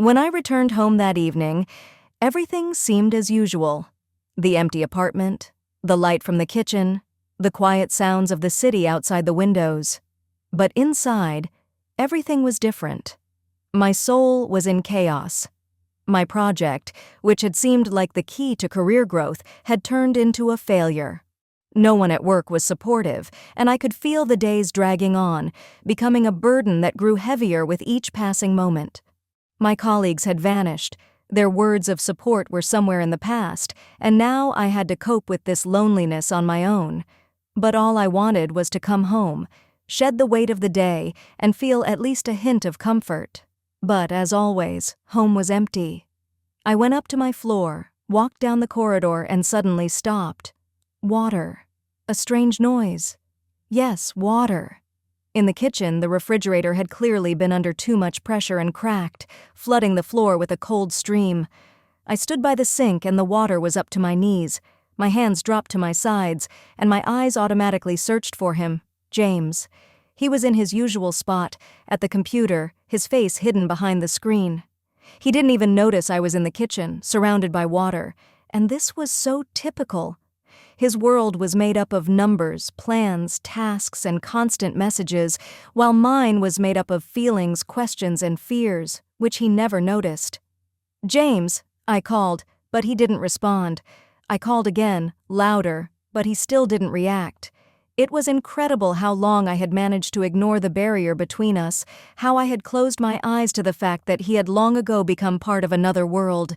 When I returned home that evening, everything seemed as usual. The empty apartment, the light from the kitchen, the quiet sounds of the city outside the windows. But inside, everything was different. My soul was in chaos. My project, which had seemed like the key to career growth, had turned into a failure. No one at work was supportive, and I could feel the days dragging on, becoming a burden that grew heavier with each passing moment. My colleagues had vanished. Their words of support were somewhere in the past, and now I had to cope with this loneliness on my own. But all I wanted was to come home, shed the weight of the day, and feel at least a hint of comfort. But, as always, home was empty. I went up to my floor, walked down the corridor, and suddenly stopped. Water. A strange noise. Yes, water. In the kitchen, the refrigerator had clearly been under too much pressure and cracked, flooding the floor with a cold stream. I stood by the sink and the water was up to my knees. My hands dropped to my sides, and my eyes automatically searched for him, James. He was in his usual spot, at the computer, his face hidden behind the screen. He didn't even notice I was in the kitchen, surrounded by water, and this was so typical. His world was made up of numbers, plans, tasks, and constant messages, while mine was made up of feelings, questions, and fears, which he never noticed. "James," I called, but he didn't respond. I called again, louder, but he still didn't react. It was incredible how long I had managed to ignore the barrier between us, how I had closed my eyes to the fact that he had long ago become part of another world.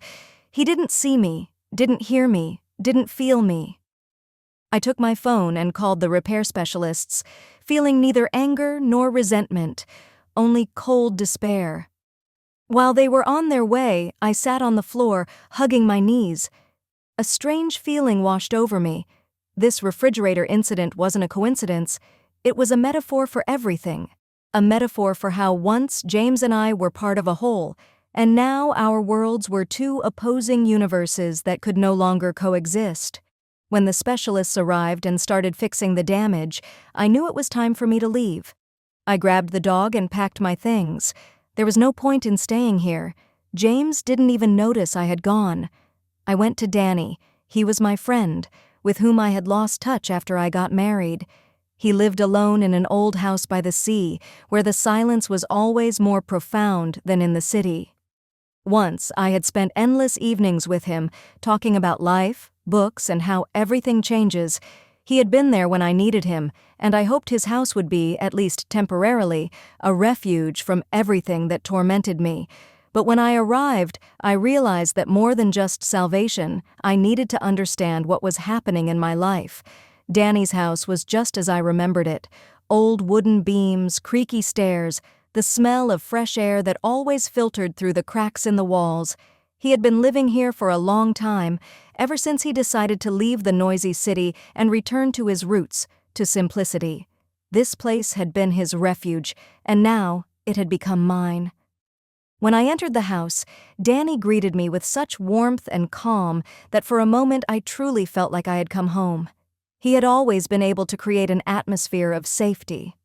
He didn't see me, didn't hear me, didn't feel me. I took my phone and called the repair specialists, feeling neither anger nor resentment, only cold despair. While they were on their way, I sat on the floor, hugging my knees. A strange feeling washed over me. This refrigerator incident wasn't a coincidence. It was a metaphor for everything. A metaphor for how once James and I were part of a whole, and now our worlds were two opposing universes that could no longer coexist. When the specialists arrived and started fixing the damage, I knew it was time for me to leave. I grabbed the dog and packed my things. There was no point in staying here. James didn't even notice I had gone. I went to Dany. He was my friend, with whom I had lost touch after I got married. He lived alone in an old house by the sea, where the silence was always more profound than in the city. Once, I had spent endless evenings with him, talking about life, books, and how everything changes. He had been there when I needed him, and I hoped his house would be, at least temporarily, a refuge from everything that tormented me. But when I arrived, I realized that more than just salvation, I needed to understand what was happening in my life. Dany's house was just as I remembered it. Old wooden beams, creaky stairs, the smell of fresh air that always filtered through the cracks in the walls. He had been living here for a long time, ever since he decided to leave the noisy city and return to his roots, to simplicity. This place had been his refuge, and now it had become mine. When I entered the house, Dany greeted me with such warmth and calm that for a moment I truly felt like I had come home. He had always been able to create an atmosphere of safety.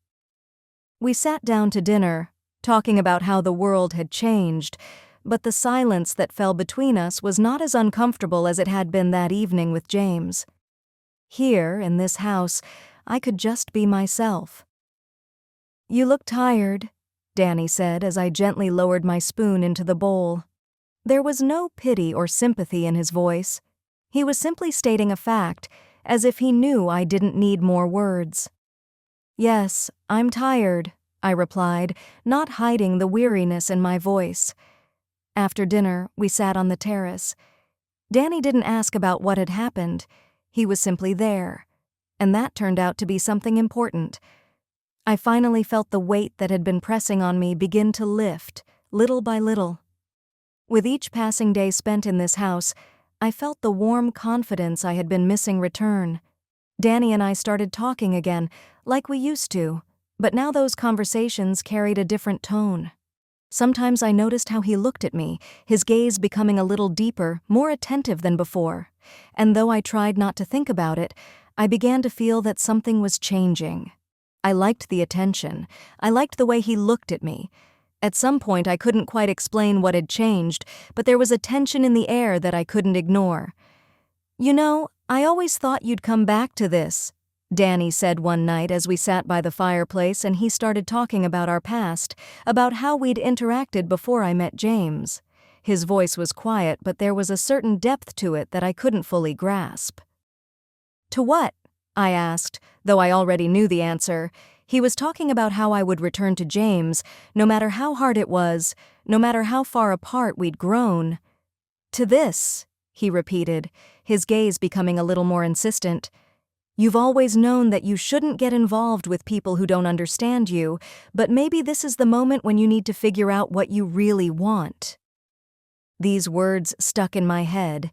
We sat down to dinner, talking about how the world had changed, but the silence that fell between us was not as uncomfortable as it had been that evening with James. Here, in this house, I could just be myself. "You look tired," Dany said as I gently lowered my spoon into the bowl. There was no pity or sympathy in his voice. He was simply stating a fact, as if he knew I didn't need more words. "Yes, I'm tired," I replied, not hiding the weariness in my voice. After dinner, we sat on the terrace. Dany didn't ask about what had happened. He was simply there, and that turned out to be something important. I finally felt the weight that had been pressing on me begin to lift, little by little. With each passing day spent in this house, I felt the warm confidence I had been missing return. Dany and I started talking again, like we used to, but now those conversations carried a different tone. Sometimes I noticed how he looked at me, his gaze becoming a little deeper, more attentive than before. And though I tried not to think about it, I began to feel that something was changing. I liked the attention. I liked the way he looked at me. At some point, I couldn't quite explain what had changed, but there was a tension in the air that I couldn't ignore. "You know, I always thought you'd come back to this," Dany said one night as we sat by the fireplace and he started talking about our past, about how we'd interacted before I met James. His voice was quiet, but there was a certain depth to it that I couldn't fully grasp. "To what?" I asked, though I already knew the answer. He was talking about how I would return to James, no matter how hard it was, no matter how far apart we'd grown. "To this," he repeated, his gaze becoming a little more insistent. "You've always known that you shouldn't get involved with people who don't understand you, but maybe this is the moment when you need to figure out what you really want." These words stuck in my head.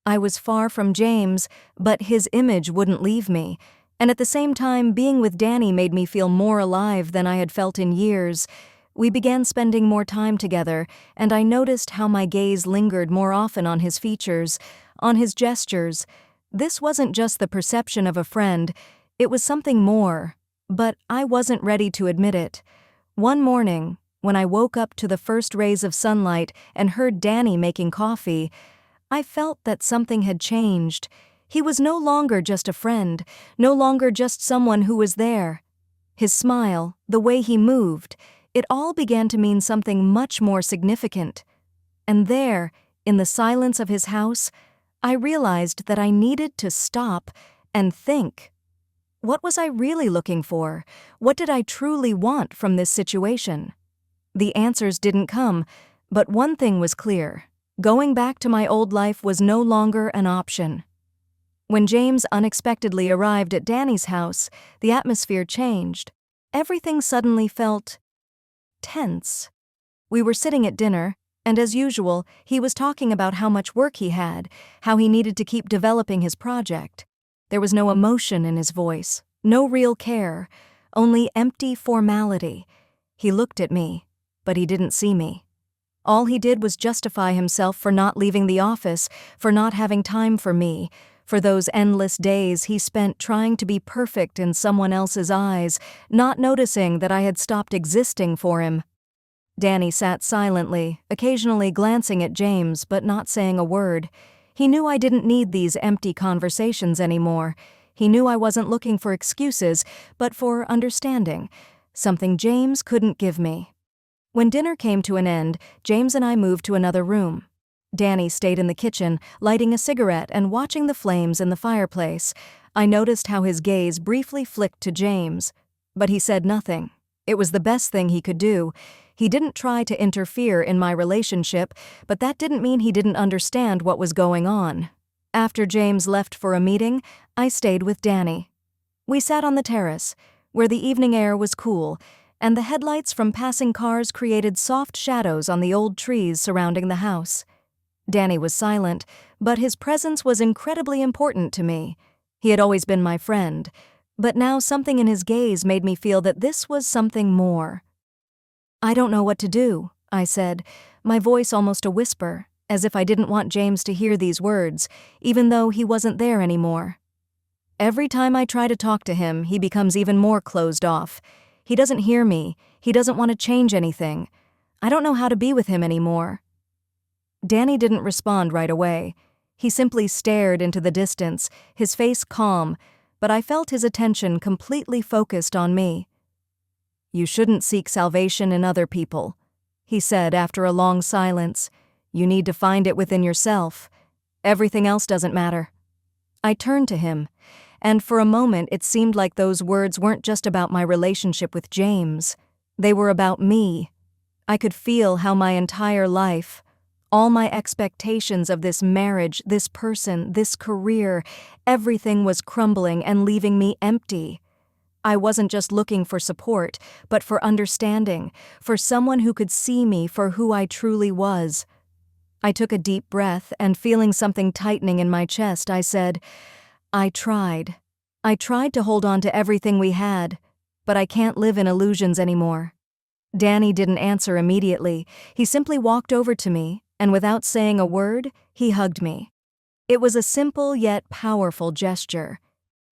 I was far from James, but his image wouldn't leave me, and at the same time, being with Dany made me feel more alive than I had felt in years. We began spending more time together, and I noticed how my gaze lingered more often on his features, on his gestures. This wasn't just the perception of a friend, it was something more, but I wasn't ready to admit it. One morning, when I woke up to the first rays of sunlight and heard Dany making coffee, I felt that something had changed. He was no longer just a friend, no longer just someone who was there. His smile, the way he moved, it all began to mean something much more significant. And there, in the silence of his house, I realized that I needed to stop and think. What was I really looking for? What did I truly want from this situation? The answers didn't come, but one thing was clear. Going back to my old life was no longer an option. When James unexpectedly arrived at Dany's house, the atmosphere changed. Everything suddenly felt tense. We were sitting at dinner, and as usual, he was talking about how much work he had, how he needed to keep developing his project. There was no emotion in his voice, no real care, only empty formality. He looked at me, but he didn't see me. All he did was justify himself for not leaving the office, for not having time for me, for those endless days he spent trying to be perfect in someone else's eyes, not noticing that I had stopped existing for him. Dany sat silently, occasionally glancing at James but not saying a word. He knew I didn't need these empty conversations anymore. He knew I wasn't looking for excuses, but for understanding, something James couldn't give me. When dinner came to an end, James and I moved to another room. Dany stayed in the kitchen, lighting a cigarette and watching the flames in the fireplace. I noticed how his gaze briefly flicked to James, but he said nothing. It was the best thing he could do. He didn't try to interfere in my relationship, but that didn't mean he didn't understand what was going on. After James left for a meeting, I stayed with Dany. We sat on the terrace, where the evening air was cool, and the headlights from passing cars created soft shadows on the old trees surrounding the house. Dany was silent, but his presence was incredibly important to me. He had always been my friend, but now something in his gaze made me feel that this was something more. "I don't know what to do," I said, my voice almost a whisper, as if I didn't want James to hear these words, even though he wasn't there anymore. "Every time I try to talk to him, he becomes even more closed off. He doesn't hear me. He doesn't want to change anything. I don't know how to be with him anymore." Dany didn't respond right away. He simply stared into the distance, his face calm, but I felt his attention completely focused on me. "You shouldn't seek salvation in other people," he said after a long silence. "You need to find it within yourself. Everything else doesn't matter." I turned to him, and for a moment it seemed like those words weren't just about my relationship with James. They were about me. I could feel how my entire life, all my expectations of this marriage, this person, this career, everything was crumbling and leaving me empty. I wasn't just looking for support, but for understanding, for someone who could see me for who I truly was. I took a deep breath, and feeling something tightening in my chest, I said, I tried to hold on to everything we had, but I can't live in illusions anymore." Dany didn't answer immediately. He simply walked over to me, and without saying a word, he hugged me. It was a simple yet powerful gesture.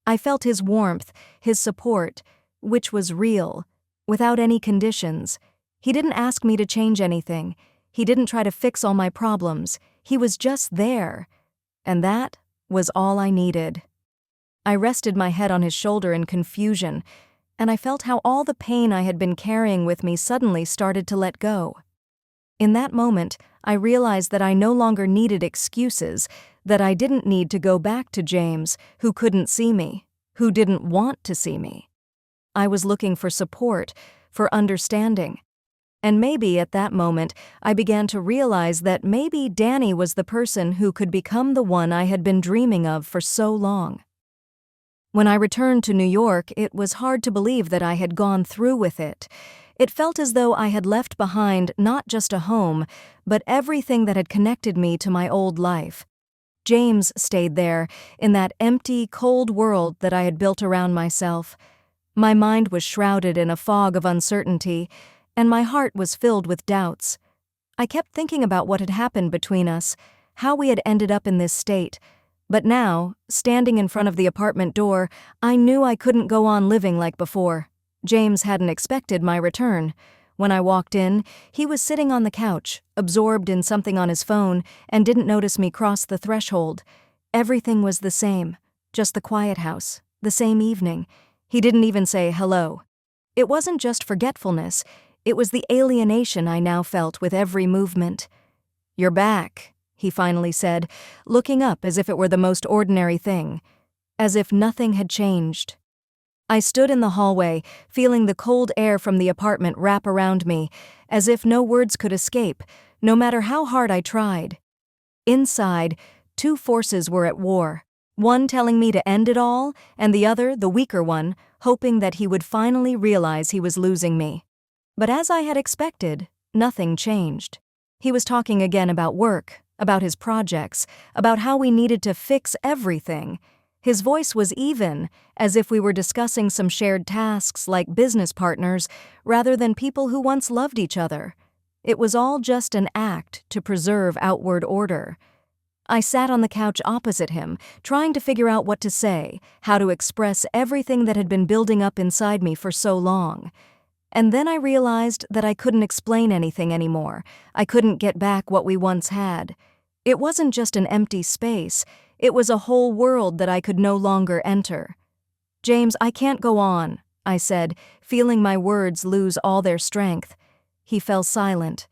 I felt his warmth, his support, which was real, without any conditions. He didn't ask me to change anything. He didn't try to fix all my problems. He was just there. And that was all I needed. I rested my head on his shoulder in confusion, and I felt how all the pain I had been carrying with me suddenly started to let go. In that moment, I realized that I no longer needed excuses, that I didn't need to go back to James, who couldn't see me, who didn't want to see me. I was looking for support, for understanding. And maybe at that moment, I began to realize that maybe Dany was the person who could become the one I had been dreaming of for so long. When I returned to New York, it was hard to believe that I had gone through with it. It felt as though I had left behind not just a home, but everything that had connected me to my old life. James stayed there, in that empty, cold world that I had built around myself. My mind was shrouded in a fog of uncertainty, and my heart was filled with doubts. I kept thinking about what had happened between us, how we had ended up in this state. But now, standing in front of the apartment door, I knew I couldn't go on living like before. James hadn't expected my return. When I walked in, he was sitting on the couch, absorbed in something on his phone, and didn't notice me cross the threshold. Everything was the same, just the quiet house, the same evening. He didn't even say hello. It wasn't just forgetfulness, it was the alienation I now felt with every movement. "You're back," he finally said, looking up as if it were the most ordinary thing, as if nothing had changed. I stood in the hallway, feeling the cold air from the apartment wrap around me, as if no words could escape, no matter how hard I tried. Inside, two forces were at war, one telling me to end it all, and the other, the weaker one, hoping that he would finally realize he was losing me. But as I had expected, nothing changed. He was talking again about work, about his projects, about how we needed to fix everything. His voice was even, as if we were discussing some shared tasks like business partners, rather than people who once loved each other. It was all just an act to preserve outward order. I sat on the couch opposite him, trying to figure out what to say, how to express everything that had been building up inside me for so long. And then I realized that I couldn't explain anything anymore. I couldn't get back what we once had. It wasn't just an empty space. It was a whole world that I could no longer enter. "James, I can't go on," I said, feeling my words lose all their strength. He fell silent.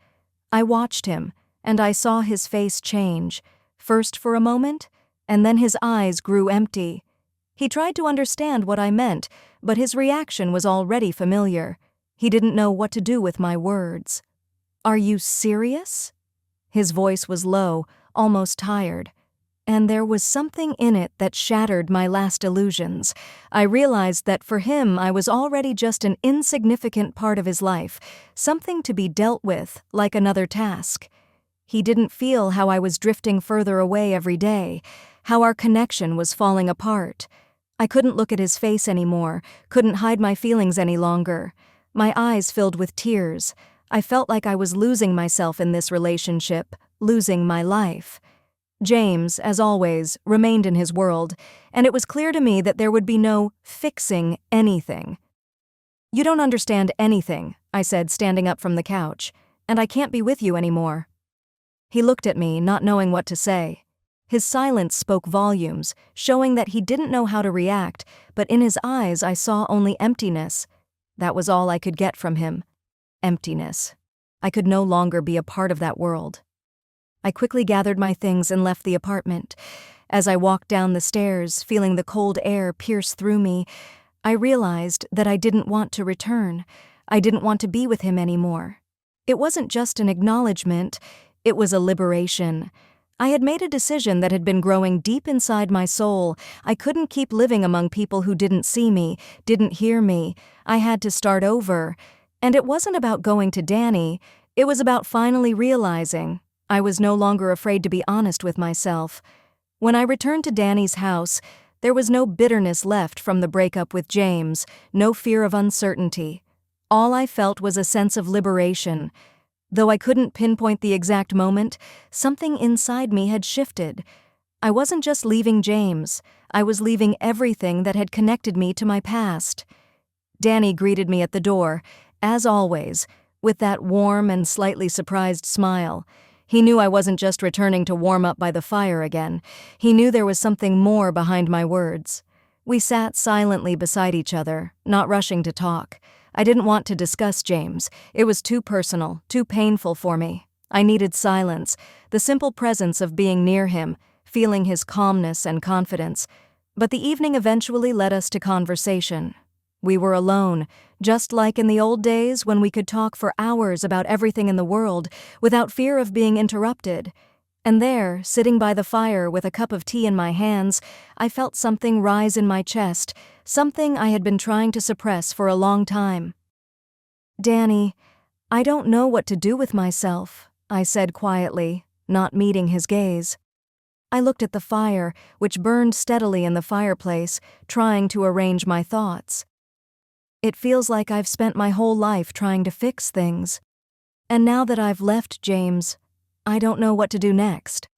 I watched him, and I saw his face change, first for a moment, and then his eyes grew empty. He tried to understand what I meant, but his reaction was already familiar. He didn't know what to do with my words. "Are you serious?" His voice was low, almost tired. And there was something in it that shattered my last illusions. I realized that for him I was already just an insignificant part of his life, something to be dealt with, like another task. He didn't feel how I was drifting further away every day, how our connection was falling apart. I couldn't look at his face anymore, couldn't hide my feelings any longer. My eyes filled with tears. I felt like I was losing myself in this relationship, losing my life. James, as always, remained in his world, and it was clear to me that there would be no fixing anything. "You don't understand anything," I said, standing up from the couch, "and I can't be with you anymore." He looked at me, not knowing what to say. His silence spoke volumes, showing that he didn't know how to react, but in his eyes I saw only emptiness. That was all I could get from him. Emptiness. I could no longer be a part of that world. I quickly gathered my things and left the apartment. As I walked down the stairs, feeling the cold air pierce through me, I realized that I didn't want to return. I didn't want to be with him anymore. It wasn't just an acknowledgement, it was a liberation. I had made a decision that had been growing deep inside my soul. I couldn't keep living among people who didn't see me, didn't hear me. I had to start over. And it wasn't about going to Dany, it was about finally realizing I was no longer afraid to be honest with myself. When I returned to Dany's house, there was no bitterness left from the breakup with James, no fear of uncertainty. All I felt was a sense of liberation. Though I couldn't pinpoint the exact moment, something inside me had shifted. I wasn't just leaving James, I was leaving everything that had connected me to my past. Dany greeted me at the door, as always, with that warm and slightly surprised smile. He knew I wasn't just returning to warm up by the fire again. He knew there was something more behind my words. We sat silently beside each other, not rushing to talk. I didn't want to discuss James. It was too personal, too painful for me. I needed silence, the simple presence of being near him, feeling his calmness and confidence. But the evening eventually led us to conversation. We were alone, just like in the old days when we could talk for hours about everything in the world without fear of being interrupted. And there, sitting by the fire with a cup of tea in my hands, I felt something rise in my chest, something I had been trying to suppress for a long time. "Dany, I don't know what to do with myself," I said quietly, not meeting his gaze. I looked at the fire, which burned steadily in the fireplace, trying to arrange my thoughts. It feels like I've spent my whole life trying to fix things. And now that I've left James, I don't know what to do next.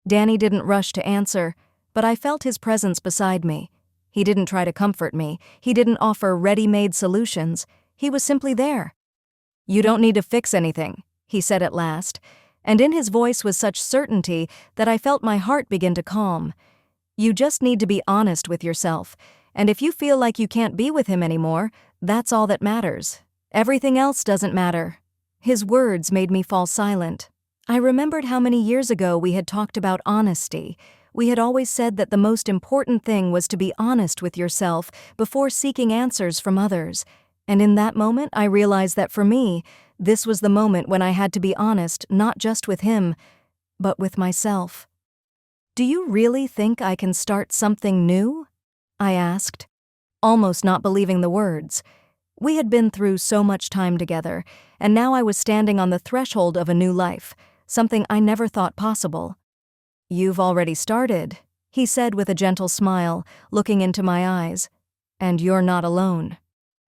Dany didn't rush to answer, but I felt his presence beside me. He didn't try to comfort me. He didn't offer ready-made solutions. He was simply there. "You don't need to fix anything," he said at last, and in his voice was such certainty that I felt my heart begin to calm. "You just need to be honest with yourself, and if you feel like you can't be with him anymore, that's all that matters. Everything else doesn't matter." His words made me fall silent. I remembered how many years ago we had talked about honesty. We had always said that the most important thing was to be honest with yourself before seeking answers from others. And in that moment, I realized that for me, this was the moment when I had to be honest not just with him, but with myself. "Do you really think I can start something new?" I asked, almost not believing the words. We had been through so much time together, and now I was standing on the threshold of a new life, something I never thought possible. "You've already started," he said with a gentle smile, looking into my eyes. "And you're not alone."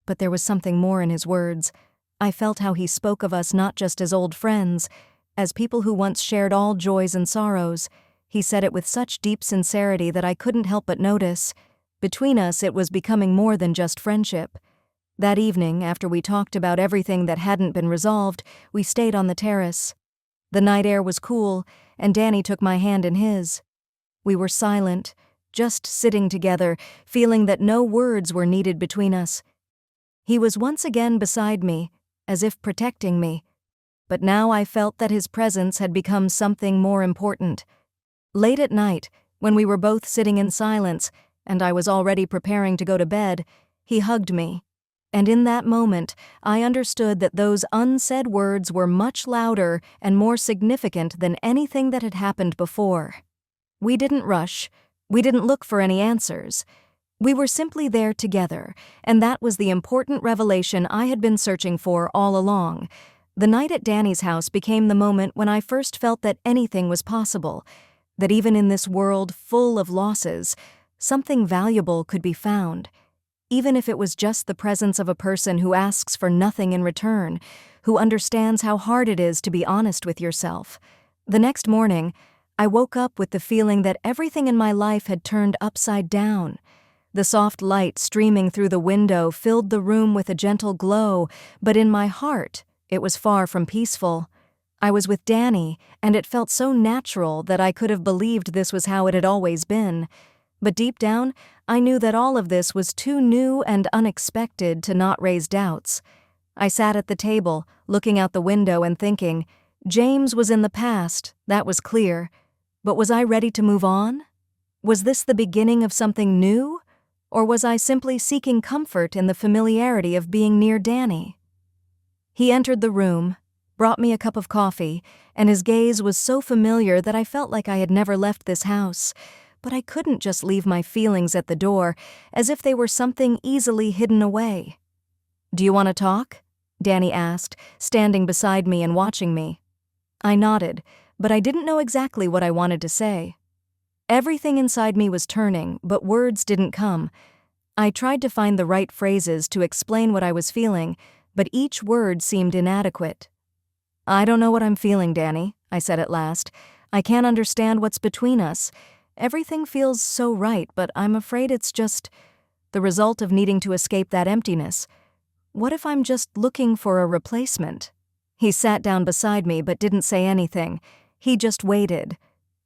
But there was something more in his words. I felt how he spoke of us not just as old friends, as people who once shared all joys and sorrows. He said it with such deep sincerity that I couldn't help but notice. Between us, it was becoming more than just friendship. That evening, after we talked about everything that hadn't been resolved, we stayed on the terrace. The night air was cool, and Dany took my hand in his. We were silent, just sitting together, feeling that no words were needed between us. He was once again beside me, as if protecting me. But now I felt that his presence had become something more important. Late at night, when we were both sitting in silence, and I was already preparing to go to bed, he hugged me. And in that moment, I understood that those unsaid words were much louder and more significant than anything that had happened before. We didn't rush. We didn't look for any answers. We were simply there together, and that was the important revelation I had been searching for all along. The night at Dany's house became the moment when I first felt that anything was possible, that even in this world full of losses, something valuable could be found. Even if it was just the presence of a person who asks for nothing in return, who understands how hard it is to be honest with yourself. The next morning, I woke up with the feeling that everything in my life had turned upside down. The soft light streaming through the window filled the room with a gentle glow, but in my heart, it was far from peaceful. I was with Dany, and it felt so natural that I could have believed this was how it had always been. But deep down, I knew that all of this was too new and unexpected to not raise doubts. I sat at the table, looking out the window and thinking, James was in the past, that was clear. But was I ready to move on? Was this the beginning of something new? Or was I simply seeking comfort in the familiarity of being near Dany? He entered the room, brought me a cup of coffee, and his gaze was so familiar that I felt like I had never left this house. But I couldn't just leave my feelings at the door, as if they were something easily hidden away. "Do you want to talk?" Dany asked, standing beside me and watching me. I nodded, but I didn't know exactly what I wanted to say. Everything inside me was turning, but words didn't come. I tried to find the right phrases to explain what I was feeling, but each word seemed inadequate. "I don't know what I'm feeling, Dany," I said at last. "I can't understand what's between us. Everything feels so right, but I'm afraid it's just the result of needing to escape that emptiness. What if I'm just looking for a replacement? He sat down beside me but didn't say anything. He just waited.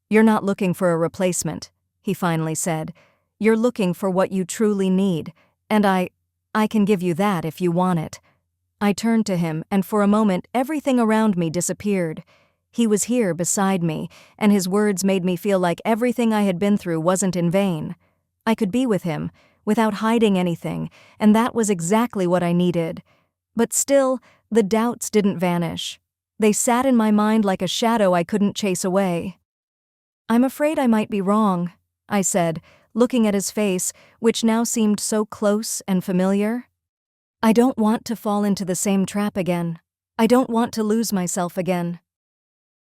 You're not looking for a replacement, he finally said. You're looking for what you truly need, and I can give you that if you want it. I turned to him, and for a moment everything around me disappeared. He was here beside me, and his words made me feel like everything I had been through wasn't in vain. I could be with him, without hiding anything, and that was exactly what I needed. But still, the doubts didn't vanish. They sat in my mind like a shadow I couldn't chase away. I'm afraid I might be wrong, I said, looking at his face, which now seemed so close and familiar. I don't want to fall into the same trap again. I don't want to lose myself again.